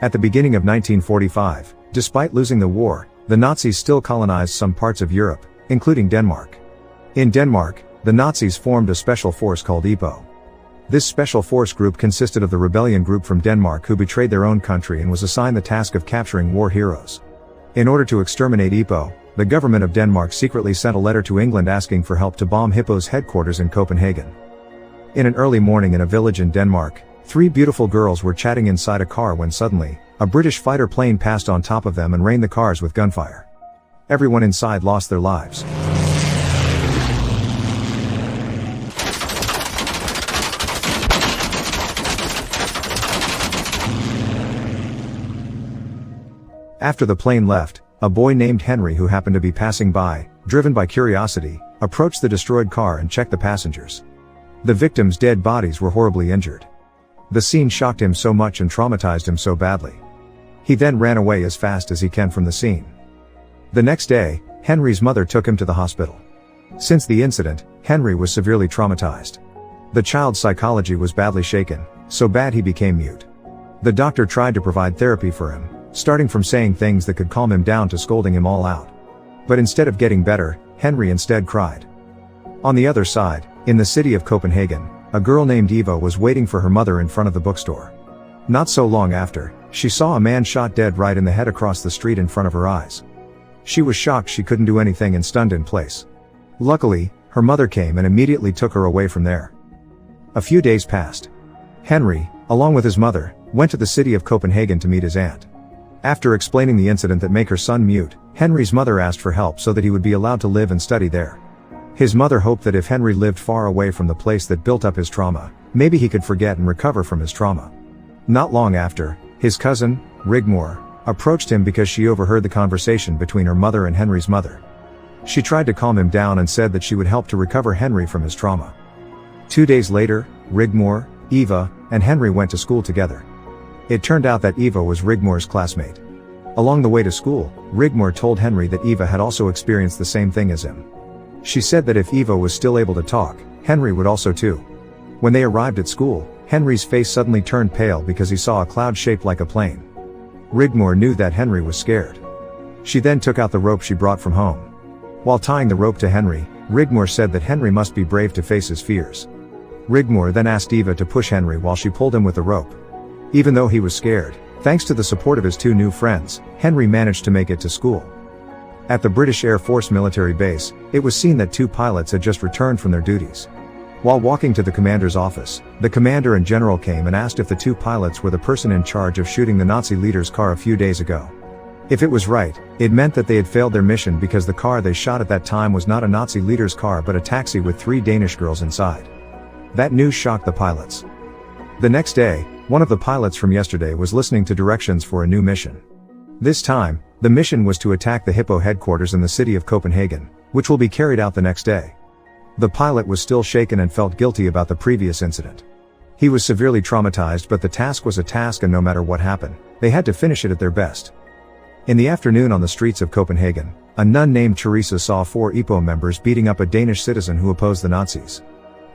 At the beginning of 1945, despite losing the war, the Nazis still colonized some parts of Europe, including Denmark. In Denmark, the Nazis formed a special force called EPO. This special force group consisted of the rebellion group from Denmark who betrayed their own country and was assigned the task of capturing war heroes. In order to exterminate EPO, the government of Denmark secretly sent a letter to England asking for help to bomb EPO's headquarters in Copenhagen. In an early morning in a village in Denmark, 3 beautiful girls were chatting inside a car when suddenly, a British fighter plane passed on top of them and rained the cars with gunfire. Everyone inside lost their lives. After the plane left, a boy named Henry who happened to be passing by, driven by curiosity, approached the destroyed car and checked the passengers. The victims' dead bodies were horribly injured. The scene shocked him so much and traumatized him so badly. He then ran away as fast as he can from the scene. The next day, Henry's mother took him to the hospital. Since the incident, Henry was severely traumatized. The child's psychology was badly shaken, so bad he became mute. The doctor tried to provide therapy for him, starting from saying things that could calm him down to scolding him all out. But instead of getting better, Henry instead cried. On the other side, in the city of Copenhagen, a girl named Eva was waiting for her mother in front of the bookstore. Not so long after, she saw a man shot dead right in the head across the street in front of her eyes. She was shocked she couldn't do anything and stunned in place. Luckily, her mother came and immediately took her away from there. A few days passed. Henry, along with his mother, went to the city of Copenhagen to meet his aunt. After explaining the incident that made her son mute, Henry's mother asked for help so that he would be allowed to live and study there. His mother hoped that if Henry lived far away from the place that built up his trauma, maybe he could forget and recover from his trauma. Not long after, his cousin, Rigmor, approached him because she overheard the conversation between her mother and Henry's mother. She tried to calm him down and said that she would help to recover Henry from his trauma. 2 days later, Rigmor, Eva, and Henry went to school together. It turned out that Eva was Rigmor's classmate. Along the way to school, Rigmor told Henry that Eva had also experienced the same thing as him. She said that if Eva was still able to talk, Henry would also too. When they arrived at school, Henry's face suddenly turned pale because he saw a cloud shaped like a plane. Rigmor knew that Henry was scared. She then took out the rope she brought from home. While tying the rope to Henry, Rigmor said that Henry must be brave to face his fears. Rigmor then asked Eva to push Henry while she pulled him with the rope. Even though he was scared, thanks to the support of his 2 new friends, Henry managed to make it to school. At the British Air Force military base, it was seen that 2 pilots had just returned from their duties. While walking to the commander's office, the commander and general came and asked if the 2 pilots were the person in charge of shooting the Nazi leader's car a few days ago. If it was right, it meant that they had failed their mission because the car they shot at that time was not a Nazi leader's car but a taxi with 3 Danish girls inside. That news shocked the pilots. The next day, one of the pilots from yesterday was listening to directions for a new mission. This time, the mission was to attack the Hippo headquarters in the city of Copenhagen, which will be carried out the next day. The pilot was still shaken and felt guilty about the previous incident. He was severely traumatized, but the task was a task and no matter what happened, they had to finish it at their best. In the afternoon on the streets of Copenhagen, a nun named Teresa saw 4 EPO members beating up a Danish citizen who opposed the Nazis.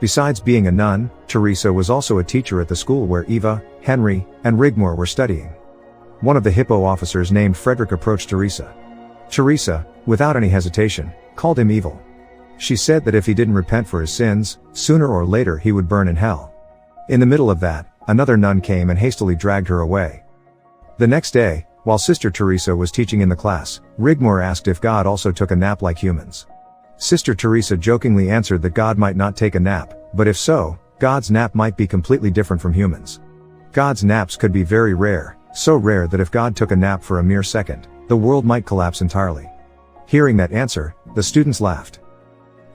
Besides being a nun, Teresa was also a teacher at the school where Eva, Henry, and Rigmor were studying. One of the Hippo officers named Frederick approached Teresa. Teresa, without any hesitation, called him evil. She said that if he didn't repent for his sins, sooner or later he would burn in hell. In the middle of that, another nun came and hastily dragged her away. The next day, while Sister Teresa was teaching in the class, Rigmor asked if God also took a nap like humans. Sister Teresa jokingly answered that God might not take a nap, but if so, God's nap might be completely different from humans. God's naps could be very rare, so rare that if God took a nap for a mere second, the world might collapse entirely. Hearing that answer, the students laughed.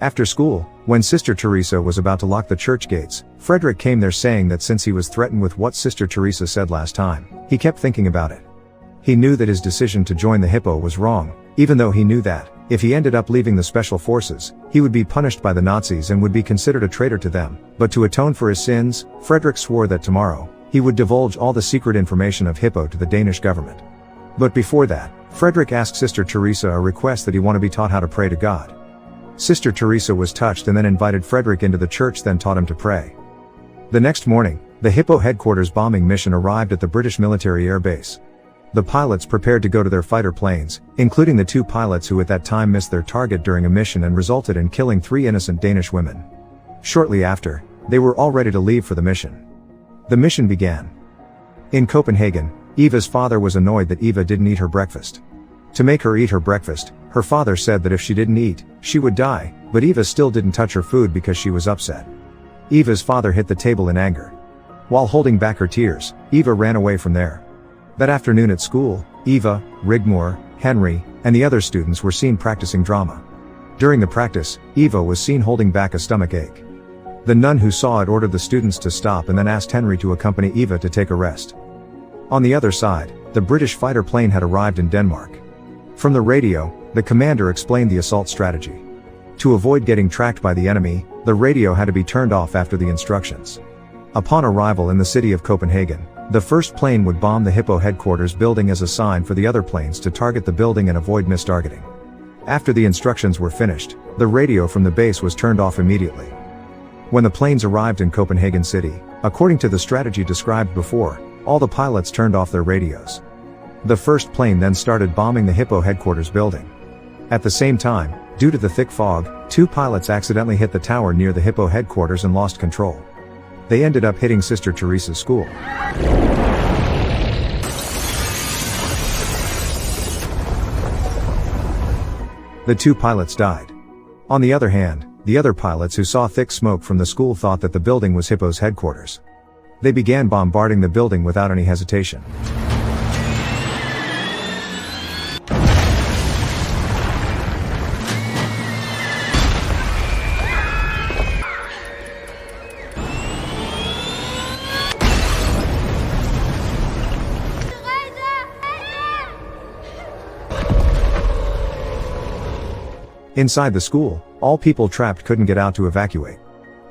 After school, when Sister Teresa was about to lock the church gates, Frederick came there saying that since he was threatened with what Sister Teresa said last time, he kept thinking about it. He knew that his decision to join the Hippo was wrong, even though he knew that, if he ended up leaving the special forces, he would be punished by the Nazis and would be considered a traitor to them. But to atone for his sins, Frederick swore that tomorrow, he would divulge all the secret information of Hippo to the Danish government. But before that, Frederick asked Sister Teresa a request that he want to be taught how to pray to God. Sister Teresa was touched and then invited Frederick into the church, then taught him to pray. The next morning, The Hippo headquarters bombing mission arrived at the British military air base. The pilots prepared to go to their fighter planes, including the 2 pilots who at that time missed their target during a mission and resulted in killing 3 innocent Danish women. Shortly after, they were all ready to leave for the mission. The mission began. In Copenhagen, Eva's father was annoyed that Eva didn't eat her breakfast. To make her eat her breakfast, her father said that if she didn't eat, she would die, but Eva still didn't touch her food because she was upset. Eva's father hit the table in anger. While holding back her tears, Eva ran away from there. That afternoon at school, Eva, Rigmor, Henry, and the other students were seen practicing drama. During the practice, Eva was seen holding back a stomach ache. The nun who saw it ordered the students to stop and then asked Henry to accompany Eva to take a rest. On the other side, the British fighter plane had arrived in Denmark. From the radio, the commander explained the assault strategy. To avoid getting tracked by the enemy, the radio had to be turned off after the instructions. Upon arrival in the city of Copenhagen, the first plane would bomb the Hippo headquarters building as a sign for the other planes to target the building and avoid mistargeting. After the instructions were finished, the radio from the base was turned off immediately. When the planes arrived in Copenhagen city, according to the strategy described before, all the pilots turned off their radios. The first plane then started bombing the Hippo headquarters building. At the same time, due to the thick fog, 2 pilots accidentally hit the tower near the Hippo headquarters and lost control. They ended up hitting Sister Teresa's school. The 2 pilots died. On the other hand, the other pilots who saw thick smoke from the school thought that the building was Hippo's headquarters. They began bombarding the building without any hesitation. Inside the school, all people trapped couldn't get out to evacuate.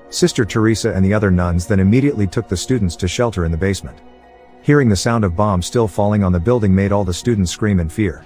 Sister Teresa and the other nuns then immediately took the students to shelter in the basement. Hearing the sound of bombs still falling on the building made all the students scream in fear.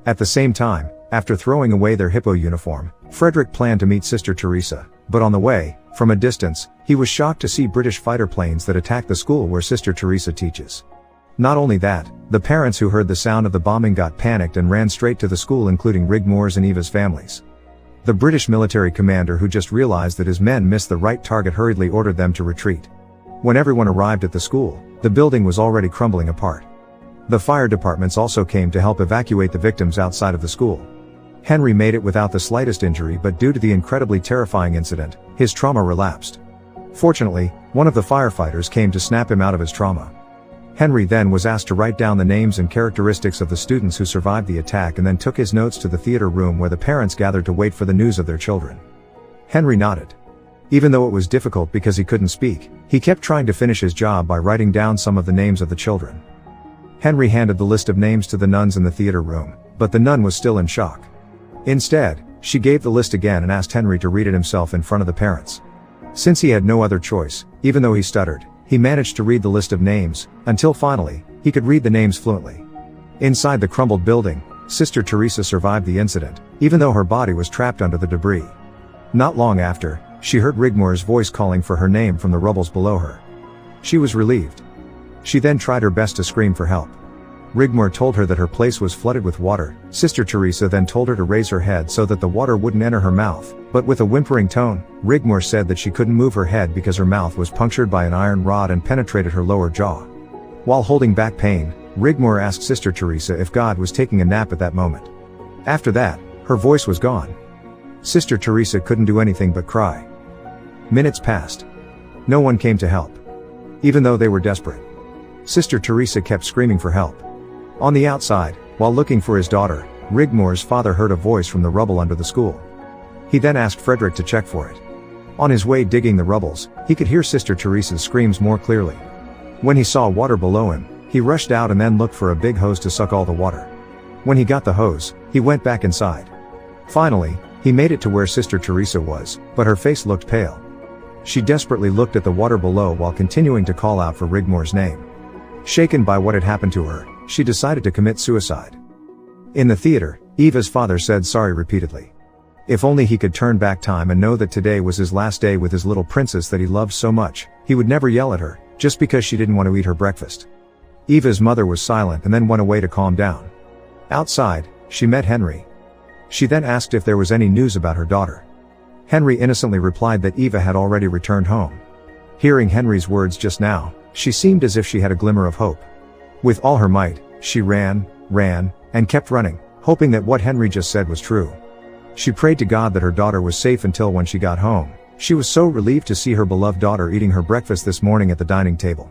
At the same time, after throwing away their Hippo uniform, Frederick planned to meet Sister Teresa, but on the way, from a distance, he was shocked to see British fighter planes that attacked the school where Sister Teresa teaches. Not only that, the parents who heard the sound of the bombing got panicked and ran straight to the school, including Rigmor's and Eva's families. The British military commander, who just realized that his men missed the right target, hurriedly ordered them to retreat. When everyone arrived at the school, the building was already crumbling apart. The fire departments also came to help evacuate the victims outside of the school. Henry made it without the slightest injury, but due to the incredibly terrifying incident, his trauma relapsed. Fortunately, one of the firefighters came to snap him out of his trauma. Henry then was asked to write down the names and characteristics of the students who survived the attack and then took his notes to the theater room where the parents gathered to wait for the news of their children. Henry nodded. Even though it was difficult because he couldn't speak, he kept trying to finish his job by writing down some of the names of the children. Henry handed the list of names to the nuns in the theater room, but the nun was still in shock. Instead, she gave the list again and asked Henry to read it himself in front of the parents. Since he had no other choice, even though he stuttered, he managed to read the list of names, until finally, he could read the names fluently. Inside the crumbled building, Sister Teresa survived the incident, even though her body was trapped under the debris. Not long after, she heard Rigmor's voice calling for her name from the rubbles below her. She was relieved. She then tried her best to scream for help. Rigmor told her that her place was flooded with water. Sister Teresa then told her to raise her head so that the water wouldn't enter her mouth, but with a whimpering tone, Rigmor said that she couldn't move her head because her mouth was punctured by an iron rod and penetrated her lower jaw. While holding back pain, Rigmor asked Sister Teresa if God was taking a nap at that moment. After that, her voice was gone. Sister Teresa couldn't do anything but cry. Minutes passed. No one came to help. Even though they were desperate, Sister Teresa kept screaming for help. On the outside, while looking for his daughter, Rigmor's father heard a voice from the rubble under the school. He then asked Frederick to check for it. On his way digging the rubbles, he could hear Sister Teresa's screams more clearly. When he saw water below him, he rushed out and then looked for a big hose to suck all the water. When he got the hose, he went back inside. Finally, he made it to where Sister Teresa was, but her face looked pale. She desperately looked at the water below while continuing to call out for Rigmor's name. Shaken by what had happened to her, she decided to commit suicide. In the theater, Eva's father said sorry repeatedly. If only he could turn back time and know that today was his last day with his little princess that he loved so much, he would never yell at her, just because she didn't want to eat her breakfast. Eva's mother was silent and then went away to calm down. Outside, she met Henry. She then asked if there was any news about her daughter. Henry innocently replied that Eva had already returned home. Hearing Henry's words just now, she seemed as if she had a glimmer of hope. With all her might, she ran, and kept running, hoping that what Henry just said was true. She prayed to God that her daughter was safe until when she got home, she was so relieved to see her beloved daughter eating her breakfast this morning at the dining table.